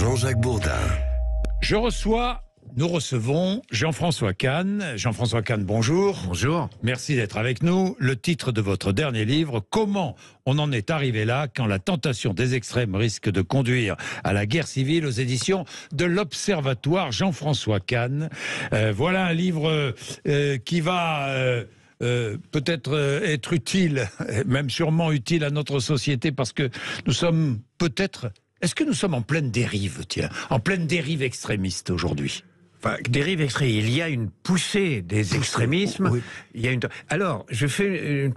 Jean-Jacques Bourdin. Nous recevons Jean-François Kahn. Jean-François Kahn, bonjour. Bonjour. Merci d'être avec nous. Le titre de votre dernier livre, Comment on en est arrivé là quand la tentation des extrêmes risque de conduire à la guerre civile, aux éditions de l'Observatoire. Jean-François Kahn. Voilà un livre qui va... peut-être être utile, même sûrement utile à notre société, parce que nous sommes peut-être... Est-ce que nous sommes en pleine dérive, en pleine dérive extrémiste aujourd'hui? Enfin, dérive extrémiste, il y a une poussée des extrémismes. Oui. Il y a une... Alors, je fais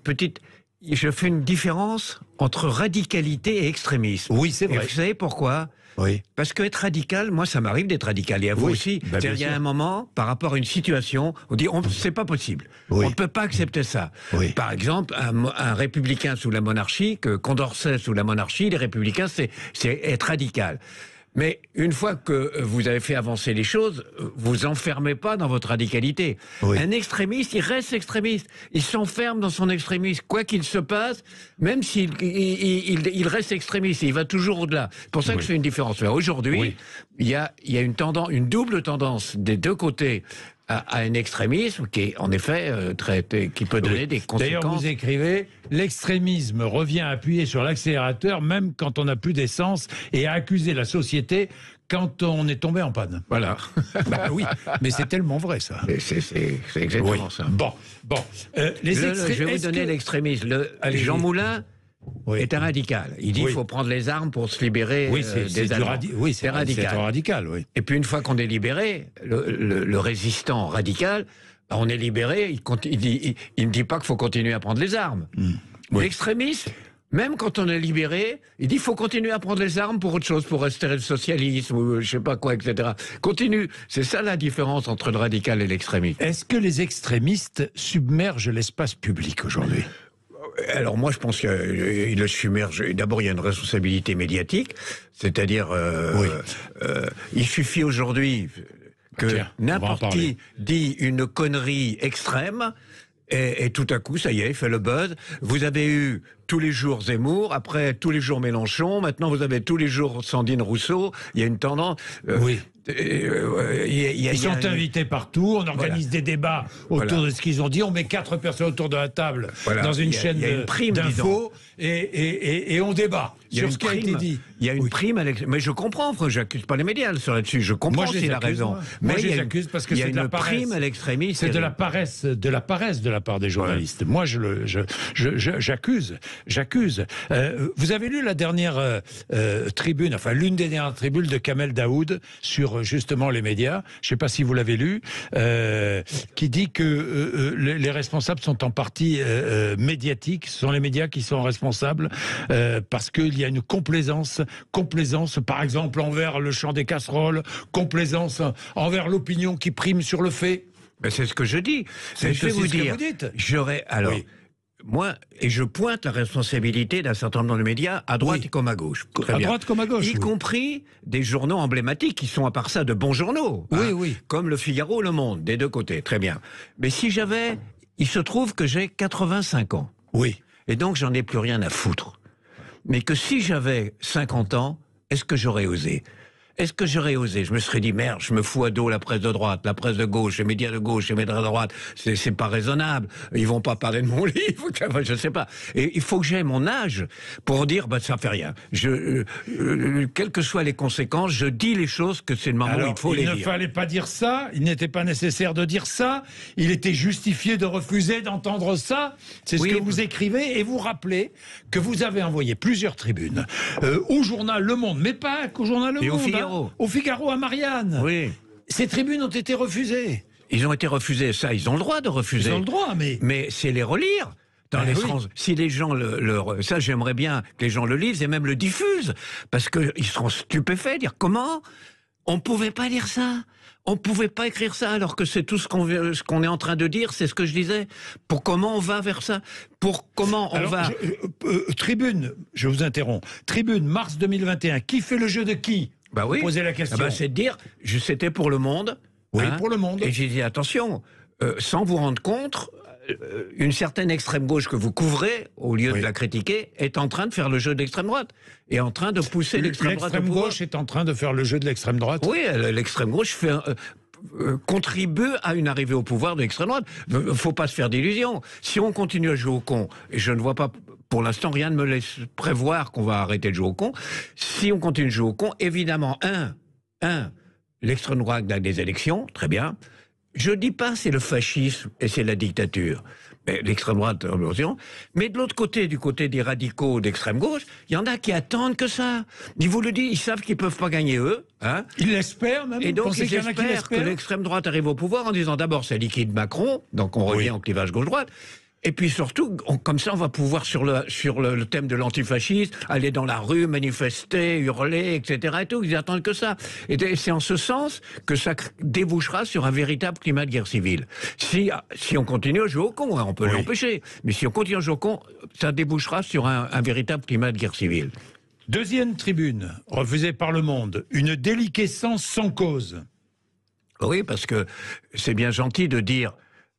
une différence entre radicalité et extrémisme. Oui, c'est vrai. Et vous savez pourquoi? Oui. Parce qu'être radical, moi ça m'arrive d'être radical, et à vous aussi. Bah, Il y a un moment, par rapport à une situation, on dit c'est pas possible. Oui. On ne peut pas accepter ça. Oui. Par exemple, un républicain sous la monarchie, que Condorcet sous la monarchie, les républicains, c'est être radical. Mais une fois que vous avez fait avancer les choses, vous enfermez pas dans votre radicalité. Oui. Un extrémiste, il reste extrémiste. Il s'enferme dans son extrémisme. Quoi qu'il se passe, même s'il il reste extrémiste, il va toujours au-delà. C'est pour ça que je fais une différence. Aujourd'hui, il y a une double tendance des deux côtés à un extrémisme qui est en effet qui peut donner des conséquences. D'ailleurs, vous écrivez, l'extrémisme revient à appuyer sur l'accélérateur même quand on n'a plus d'essence et à accuser la société quand on est tombé en panne. Voilà. Bah oui, mais c'est tellement vrai ça. C'est exactement ça. Bon. Je vais vous donner l'extrémisme. Jean Moulin est un radical. Il dit qu'il faut prendre les armes pour se libérer des Allemands. C'est radical. Oui. Et puis une fois qu'on est libéré, le résistant radical, on est libéré, il ne dit pas qu'il faut continuer à prendre les armes. L'extrémiste, même quand on est libéré, il dit qu'il faut continuer à prendre les armes pour autre chose, pour restaurer le socialisme, ou je sais pas quoi, etc. Continue. C'est ça la différence entre le radical et l'extrémiste. Est-ce que les extrémistes submergent l'espace public aujourd'hui ? Alors moi, je pense qu'il le submerge. D'abord, il y a une responsabilité médiatique, c'est-à-dire, il suffit aujourd'hui que n'importe qui dit une connerie extrême, et tout à coup, ça y est, il fait le buzz. Vous avez eu tous les jours Zemmour, après tous les jours Mélenchon, maintenant vous avez tous les jours Sandrine Rousseau. Il y a une tendance. Ils sont invités partout, on organise des débats autour de ce qu'ils ont dit, on met 4 personnes autour de la table dans une chaîne d'infos et on débat sur ce qui a été dit. Il y a une prime, mais je comprends, j'accuse pas les médias là-dessus, je comprends s'il a raison. Moi je les accuse parce que c'est de la prime à l'extrémisme. C'est de la paresse de la part des journalistes. Moi j'accuse. Vous avez lu la dernière tribune, enfin l'une des dernières tribunes de Kamel Daoud sur justement les médias, je ne sais pas si vous l'avez lu, qui dit que les responsables sont en partie médiatiques, ce sont les médias qui sont responsables, parce qu'il y a une complaisance, par exemple envers le chant des casseroles, complaisance envers l'opinion qui prime sur le fait. Mais c'est ce que je dis. Je vais vous dire, moi, et je pointe la responsabilité d'un certain nombre de médias, à droite comme à gauche. Droite comme à gauche. Y compris des journaux emblématiques qui sont à part ça de bons journaux. Comme Le Figaro, Le Monde, des deux côtés. Très bien. Mais il se trouve que j'ai 85 ans. Oui. Et donc j'en ai plus rien à foutre. Mais que si j'avais 50 ans, est-ce que j'aurais osé ? Je me serais dit, merde, je me fous à dos la presse de droite, la presse de gauche, les médias de gauche, les médias de droite. C'est pas raisonnable. Ils vont pas parler de mon livre, je sais pas. Et il faut que j'aie mon âge pour dire, ça fait rien. Quelles que soient les conséquences, je dis les choses que c'est le moment où il faut les dire. Il ne fallait pas dire ça, il n'était pas nécessaire de dire ça, il était justifié de refuser d'entendre ça. C'est ce que vous écrivez, et vous rappelez que vous avez envoyé plusieurs tribunes au journal Le Monde, mais pas qu'au journal Le Monde. Au Figaro à Marianne. Oui. Ces tribunes ont été refusées. Ils ont été refusés, ça, ils ont le droit de refuser. Ils ont le droit, mais c'est les relire. Si les gens ça, j'aimerais bien que les gens le lisent et même le diffusent, parce qu'ils seront stupéfaits, dire comment on pouvait pas dire ça, on pouvait pas écrire ça, alors que c'est tout ce qu'on est en train de dire, c'est ce que je disais. Pour comment on va vers ça, Tribune, je vous interromps. Tribune, mars 2021. Qui fait le jeu de qui? Vous posez la question. C'est de dire, c'était pour Le Monde. Oui, pour Le Monde. Et j'ai dit attention, sans vous rendre compte. une certaine extrême gauche que vous couvrez, au lieu de la critiquer, est en train de faire le jeu de l'extrême droite. Est en train de pousser l'extrême droite au pouvoir. L'extrême gauche est en train de faire le jeu de l'extrême droite. Oui, l'extrême gauche contribue à une arrivée au pouvoir de l'extrême droite. Il ne faut pas se faire d'illusions. Si on continue à jouer au con, et je ne vois pas, pour l'instant, rien ne me laisse prévoir qu'on va arrêter de jouer au con. Si on continue de jouer au con, évidemment, l'extrême droite gagne des élections, très bien. Je ne dis pas c'est le fascisme et c'est la dictature. L'extrême droite, mais de l'autre côté, du côté des radicaux d'extrême gauche, il y en a qui attendent que ça. Ils vous le disent, ils savent qu'ils ne peuvent pas gagner eux. Hein. Ils l'espèrent même. Et donc ils espèrent que l'extrême droite arrive au pouvoir en disant d'abord c'est liquide Macron, donc on revient au clivage gauche-droite. Et puis surtout, comme ça, on va pouvoir, sur le thème de l'antifascisme, aller dans la rue, manifester, hurler, etc. Et tout. Ils attendent que ça. Et c'est en ce sens que ça débouchera sur un véritable climat de guerre civile. Si on continue à jouer au con, hein, on peut l'empêcher. Mais si on continue à jouer au con, ça débouchera sur un véritable climat de guerre civile. Deuxième tribune, refusée par Le Monde. Une déliquescence sans cause. Oui, parce que c'est bien gentil de dire...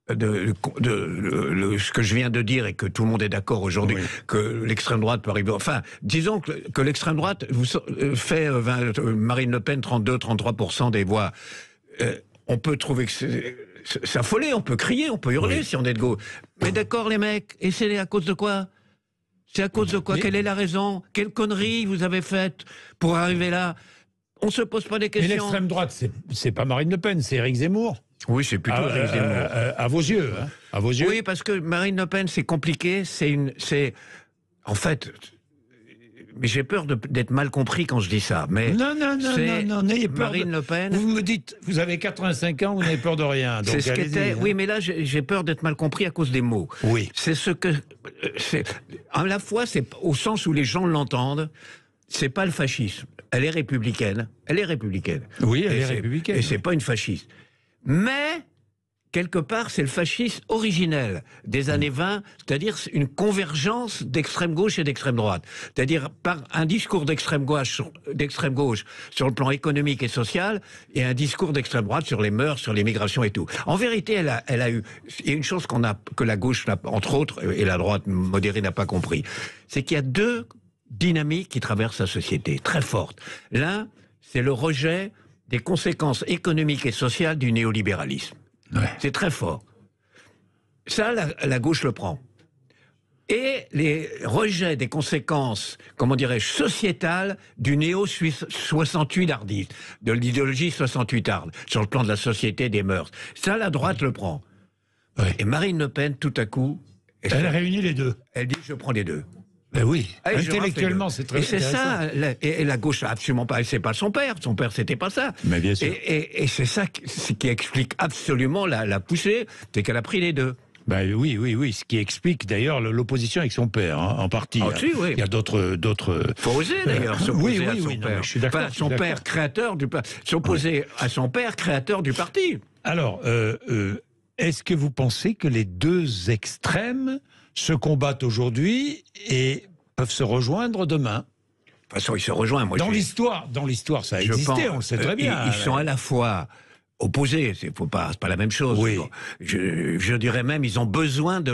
ce que je viens de dire et que tout le monde est d'accord aujourd'hui, que l'extrême droite peut arriver... Enfin, disons que l'extrême droite fait Marine Le Pen 32-33% des voix. On peut trouver que c'est affolé, on peut crier, on peut hurler si on est de gauche. Mais d'accord les mecs, et c'est à cause de quoi? C'est à cause de quoi? Quelle est la raison? Quelle connerie vous avez faite pour arriver là? On se pose pas des questions. Mais l'extrême droite, c'est pas Marine Le Pen, c'est Éric Zemmour. Oui, c'est plutôt Éric Zemmour. À vos yeux, hein, à vos yeux. Oui, parce que Marine Le Pen, c'est compliqué. En fait, mais j'ai peur d'être mal compris quand je dis ça. Mais non, n'ayez peur. Marine Le Pen. Vous me dites, vous avez 85 ans, vous n'avez peur de rien. C'est ce qu'était. Hein. Oui, mais là, j'ai peur d'être mal compris à cause des mots. Oui. C'est ce que. À la fois, c'est au sens où les gens l'entendent. C'est pas le fascisme. Elle est républicaine. Elle est républicaine. Oui, elle est républicaine. Et c'est pas une fasciste. Mais, quelque part, c'est le fascisme originel des années 20, c'est-à-dire une convergence d'extrême gauche et d'extrême droite. C'est-à-dire par un discours d'extrême gauche sur le plan économique et social, et un discours d'extrême droite sur les mœurs, sur l'immigration et tout. En vérité, elle a eu... Il y a une chose que la gauche, entre autres, et la droite modérée n'a pas compris, c'est qu'il y a deux dynamiques qui traversent la société, très fortes. L'un, c'est le rejet des conséquences économiques et sociales du néolibéralisme. Ouais. C'est très fort. Ça, la gauche le prend. Et les rejets des conséquences, comment dirais-je, sociétales du néo-68ardisme, de l'idéologie 68arde, sur le plan de la société, des mœurs. Ça, la droite le prend. Ouais. Et Marine Le Pen, tout à coup... Elle réunit les deux. Elle dit, je prends les deux. Ben oui, intellectuellement, c'est très intéressant. Et c'est ça, et la gauche, absolument pas, c'est pas son père, c'était pas ça. Mais bien sûr. Et c'est ça qui explique absolument la poussée, c'est qu'elle a pris les deux. Ben oui, ce qui explique d'ailleurs l'opposition avec son père, hein, en partie. Ah, si, oui. Il y a d'autres... Faut oser d'ailleurs s'opposer à son père. Non, je suis d'accord. Son père créateur du parti. S'opposer à son père créateur du parti. Alors, est-ce que vous pensez que les deux extrêmes se combattent aujourd'hui et peuvent se rejoindre demain? De toute façon, ils se rejoignent. Moi, dans l'histoire, ça a existé, on sait très bien. Ils sont à la fois opposés, c'est pas la même chose. Oui. Je dirais même, ils ont besoin de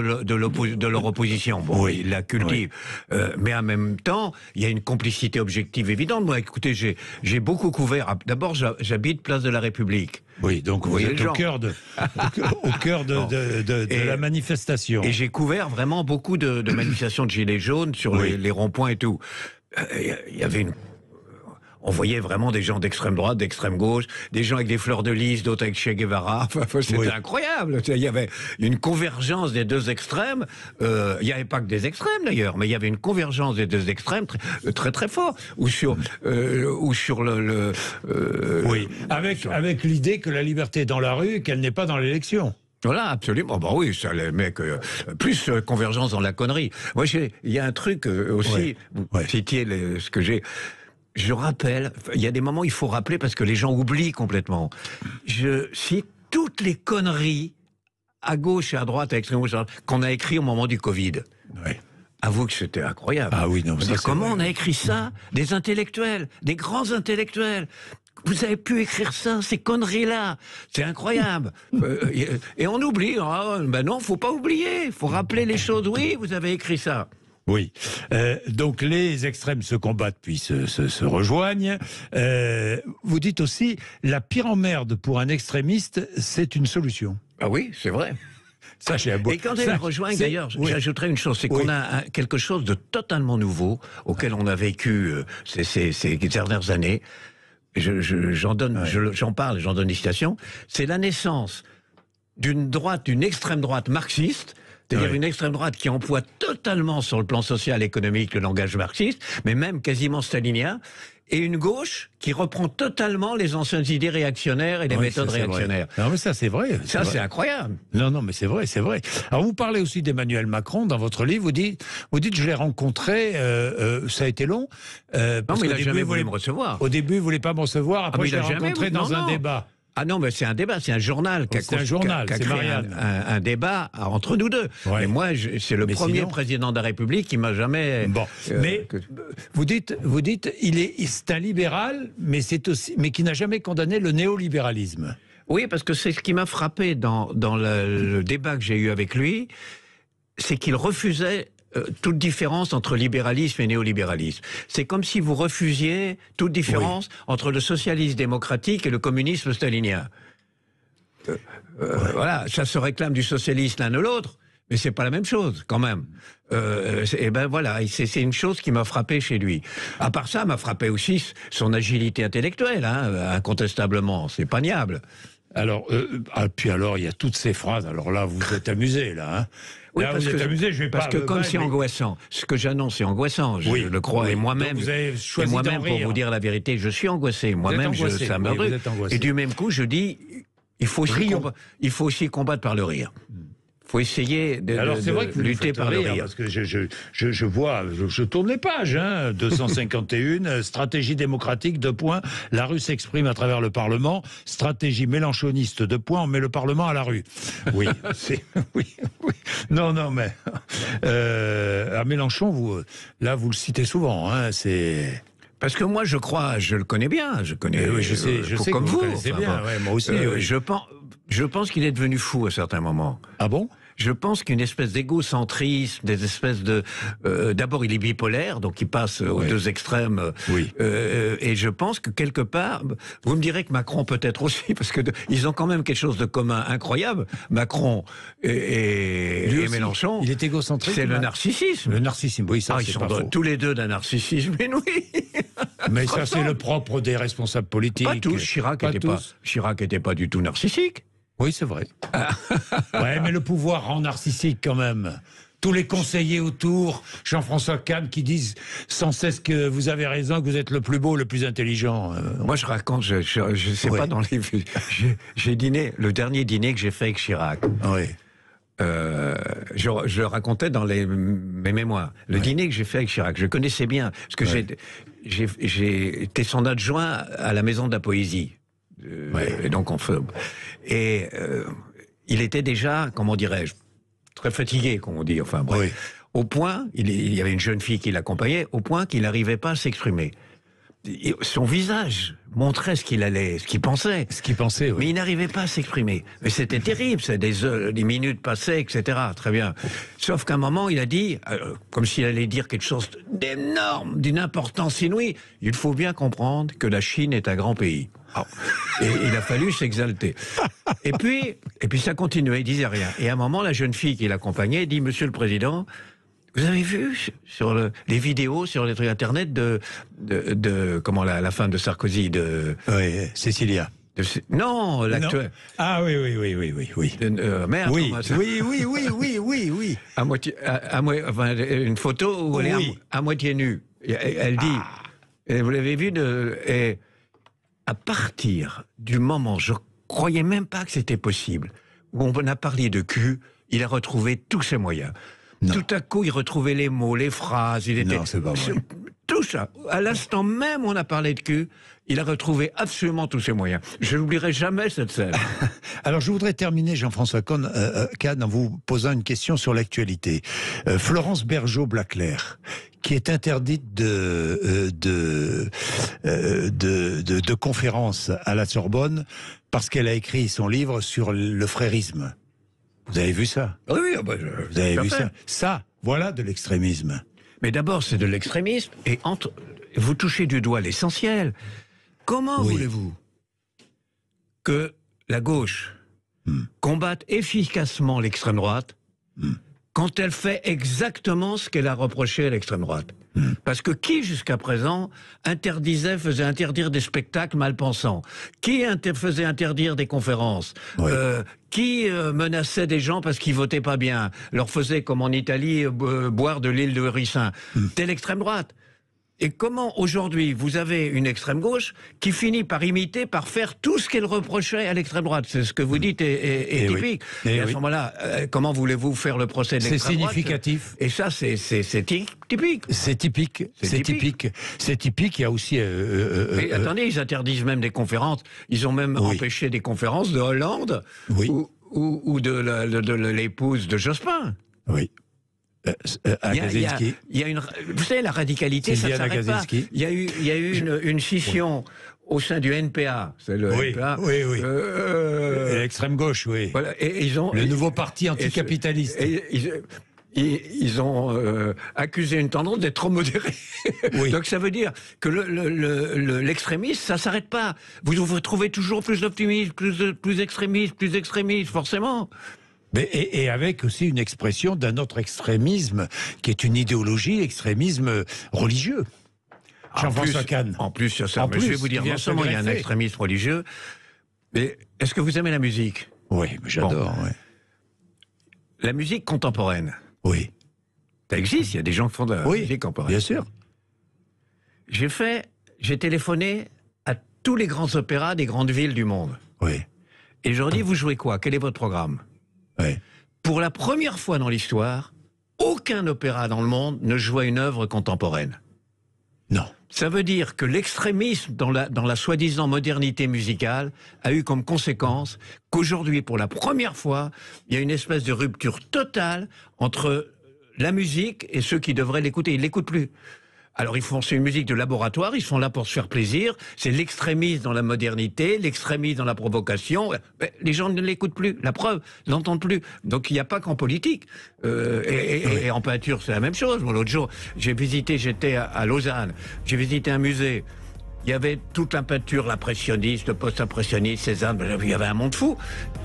leur opposition. Bon, ils la cultivent. Oui. Mais en même temps, il y a une complicité objective évidente. Moi, écoutez, j'ai beaucoup couvert. D'abord, j'habite Place de la République. Oui, donc vous êtes au cœur de la manifestation. Et j'ai couvert vraiment beaucoup de manifestations de gilets jaunes sur les ronds-points et tout. Il y avait on voyait vraiment des gens d'extrême droite, d'extrême gauche, des gens avec des fleurs de lys, d'autres avec Che Guevara. Enfin, c'était incroyable. Il y avait une convergence des deux extrêmes. Il n'y avait pas que des extrêmes d'ailleurs, mais il y avait une convergence des deux extrêmes très très fort. Ou sur avec l'idée que la liberté est dans la rue, qu'elle n'est pas dans l'élection. Voilà, absolument. Bah oui, ça, les mecs, plus convergence dans la connerie. Moi, il y a un truc aussi, vous citiez ce que j'ai... Je rappelle, il y a des moments où il faut rappeler parce que les gens oublient complètement. Je cite toutes les conneries à gauche et à droite, à l'extrême gauche, qu'on a écrit au moment du Covid. Oui. Avoue que c'était incroyable. Ah oui, non, comment on a écrit ça? Des intellectuels, des grands intellectuels. vous avez pu écrire ça, ces conneries-là, c'est incroyable. Et on oublie. Ben non, faut pas oublier, faut rappeler les choses. Oui, vous avez écrit ça. Oui. Donc les extrêmes se combattent puis se rejoignent. Vous dites aussi, la pire emmerde pour un extrémiste, c'est une solution. Ah oui, c'est vrai. Ça, et quand elle rejoint, d'ailleurs, j'ajouterais une chose, c'est qu'on a quelque chose de totalement nouveau auquel on a vécu ces dernières années. J'en parle, j'en donne des citations. C'est la naissance d'une extrême droite marxiste, c'est-à-dire une extrême droite qui emploie totalement sur le plan social et économique le langage marxiste, mais même quasiment stalinien, et une gauche qui reprend totalement les anciennes idées réactionnaires et les méthodes réactionnaires. Non, mais ça, c'est vrai. Ça, c'est incroyable. Non, mais c'est vrai, c'est vrai. Alors, vous parlez aussi d'Emmanuel Macron dans votre livre. Vous dites, je l'ai rencontré, ça a été long. Non, mais il n'a jamais voulu me recevoir. Au début, il ne voulait pas me recevoir. Après, je l'ai rencontré dans un débat. Ah non, mais c'est un débat, c'est un journal qui a créé un débat entre nous deux. Ouais. Et moi, c'est le premier président de la République qui m'a jamais... Bon, mais vous dites, c'est un libéral, mais qui n'a jamais condamné le néolibéralisme. Oui, parce que c'est ce qui m'a frappé dans le débat que j'ai eu avec lui, c'est qu'il refusait toute différence entre libéralisme et néolibéralisme. C'est comme si vous refusiez toute différence entre le socialisme démocratique et le communisme stalinien. Voilà, ça se réclame du socialisme l'un ou l'autre, mais c'est pas la même chose, quand même. Et ben voilà, c'est une chose qui m'a frappé chez lui. À part ça, m'a frappé aussi son agilité intellectuelle, incontestablement, c'est pas niable. Alors, puis alors, il y a toutes ces phrases. Alors là, vous êtes amusé, là, hein. Oui, là, parce que comme c'est angoissant, ce que j'annonce c'est angoissant, je le crois, et moi-même, pour vous dire la vérité, je suis angoissé, moi-même, ça me brûle. Et du même coup, je dis, il faut aussi combattre par le rire. Il faut essayer de lutter par le rire. Parce que je vois, je tourne les pages, 251, stratégie démocratique, 2 points, la rue s'exprime à travers le Parlement, stratégie mélenchoniste, 2 points, on met le Parlement à la rue. Oui, oui. Non, mais à Mélenchon, vous le citez souvent, c'est... Parce que moi, je le connais bien, je sais comme vous connaissez bien, moi aussi. Je pense qu'il est devenu fou à certains moments. Ah bon ? Je pense qu'une espèce d'égocentrisme, des espèces de... D'abord, il est bipolaire, donc il passe aux deux extrêmes. Oui. Et je pense que quelque part... Vous me direz que Macron peut-être aussi, parce que ils ont quand même quelque chose de commun incroyable. Macron et Mélenchon. Il est égocentrique. C'est le narcissisme. Le narcissisme, oui, ça, ils sont tous les deux d'un narcissisme inouï. Mais ça, c'est le propre des responsables politiques. Pas tous. Chirac n'était pas du tout narcissique. Oui, c'est vrai. Ouais, mais le pouvoir rend narcissique quand même. Tous les conseillers autour, Jean-François Kahn, qui disent sans cesse que vous avez raison, que vous êtes le plus beau, le plus intelligent. Moi, je raconte, je sais pas dans les... J'ai dîné, le dernier dîner que j'ai fait avec Chirac. Oui. Je racontais dans mes mémoires. Le dîner que j'ai fait avec Chirac, je connaissais bien, parce que j'ai été son adjoint à la Maison de la Poésie. Et donc il était déjà, comment dirais-je, très fatigué, comme on dit, enfin bref. Oui. Au point, il y avait une jeune fille qui l'accompagnait, au point qu'il n'arrivait pas à s'exprimer. Son visage montrait ce qu'il pensait. Ce qu'il pensait, oui. Mais il n'arrivait pas à s'exprimer. Mais c'était terrible, des minutes passées, etc. Très bien. Sauf qu'à un moment, il a dit, comme s'il allait dire quelque chose d'énorme, d'une importance inouïe, il faut bien comprendre que la Chine est un grand pays. Et il a fallu s'exalter. Et puis ça continuait, il disait rien. Et à un moment, la jeune fille qui l'accompagnait dit, Monsieur le Président, vous avez vu sur les vidéos, sur les trucs internet de comment la femme de Sarkozy, oui, Cécilia. Non, l'actuel. Ah oui. Merde. Oui. À moitié, enfin, une photo où elle est à moitié nue. Elle dit, et vous l'avez vu, et à partir du moment, je croyais même pas que c'était possible, où on a parlé de cul, il a retrouvé tous ses moyens. Non. Tout à coup, il retrouvait les mots, les phrases. Il était... Non, c'est pas vrai. Tout ça. À l'instant même où on a parlé de cul, il a retrouvé absolument tous ses moyens. Je n'oublierai jamais cette scène. Alors, je voudrais terminer, Jean-François Kahn, en vous posant une question sur l'actualité. Florence Bergeau-Blaclair, qui est interdite de conférences à la Sorbonne parce qu'elle a écrit son livre sur le frérisme. Vous avez vu ça? Oui, Vous avez vu ça? Ça, voilà de l'extrémisme. Mais d'abord, c'est de l'extrémisme. Et vous touchez du doigt l'essentiel. Comment voulez-vous que la gauche combatte efficacement l'extrême droite quand elle fait exactement ce qu'elle a reproché à l'extrême droite? Parce que qui, jusqu'à présent, faisait interdire des spectacles mal-pensants? Qui faisait interdire des conférences? Qui menaçait des gens parce qu'ils votaient pas bien? Leur faisait, comme en Italie, boire de l'huile de ricin? C'était l'extrême droite. Et comment, aujourd'hui, vous avez une extrême gauche qui finit par imiter, par faire tout ce qu'elle reprochait à l'extrême droite? C'est ce que vous dites est typique. Et à ce moment-là, comment voulez-vous faire le procès de l'extrême droite? C'est significatif. Et ça, c'est typique. C'est typique. C'est typique. C'est typique. Il y a aussi... Mais attendez, ils interdisent même des conférences. Ils ont même empêché des conférences de Hollande ou de l'épouse de Jospin. Oui. Il y a une, vous savez, la radicalité, ça ne s'arrête pas. Il y a eu une scission au sein du NPA. C'est le NPA. L'extrême gauche, oui. Voilà, et ils ont, le nouveau parti anticapitaliste. Ils ont accusé une tendance d'être trop modérée. Donc ça veut dire que l'extrémisme, ça ne s'arrête pas. Vous trouvez toujours plus d'optimisme, plus extrémiste, forcément. Mais, et avec aussi une expression d'un autre extrémisme, qui est une idéologie, extrémisme religieux. Jean-François Kahn. En plus, sur ça, je vais vous dire, non seulement il y a un extrémisme religieux, mais est-ce que vous aimez la musique? Oui, j'adore. Bon. La musique contemporaine. Oui. Ça existe, il y a des gens qui font de la musique contemporaine. Bien sûr. J'ai téléphoné à tous les grands opéras des grandes villes du monde. Oui. Et je leur dis, vous jouez quoi? Quel est votre programme? Pour la première fois dans l'histoire, aucun opéra dans le monde ne jouait une œuvre contemporaine. Non. Ça veut dire que l'extrémisme dans la soi-disant modernité musicale a eu comme conséquence qu'aujourd'hui, pour la première fois, il y a une espèce de rupture totale entre la musique et ceux qui devraient l'écouter. Ils ne l'écoutent plus. Alors c'est une musique de laboratoire, ils sont là pour se faire plaisir, c'est l'extrémisme dans la modernité, l'extrémisme dans la provocation, les gens ne l'écoutent plus, la preuve, ils n'entendent plus. Donc il n'y a pas qu'en politique, et en peinture c'est la même chose. L'autre jour, j'étais à Lausanne, j'ai visité un musée, il y avait toute la peinture, l'impressionniste, le post-impressionniste, Cézanne, il y avait un monde fou,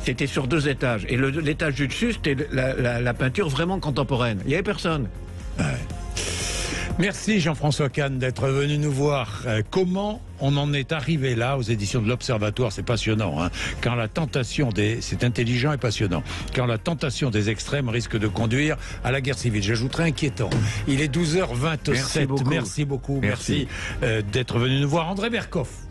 c'était sur 2 étages, et l'étage du dessus c'était la peinture vraiment contemporaine, il n'y avait personne. Merci Jean-François Kahn d'être venu nous voir. Comment on en est arrivé là aux éditions de l'Observatoire? C'est passionnant. Hein, quand la tentation c'est intelligent et passionnant. Quand la tentation des extrêmes risque de conduire à la guerre civile. J'ajouterais inquiétant. Il est 12h27. Merci beaucoup. Merci d'être venu nous voir. André Berkoff.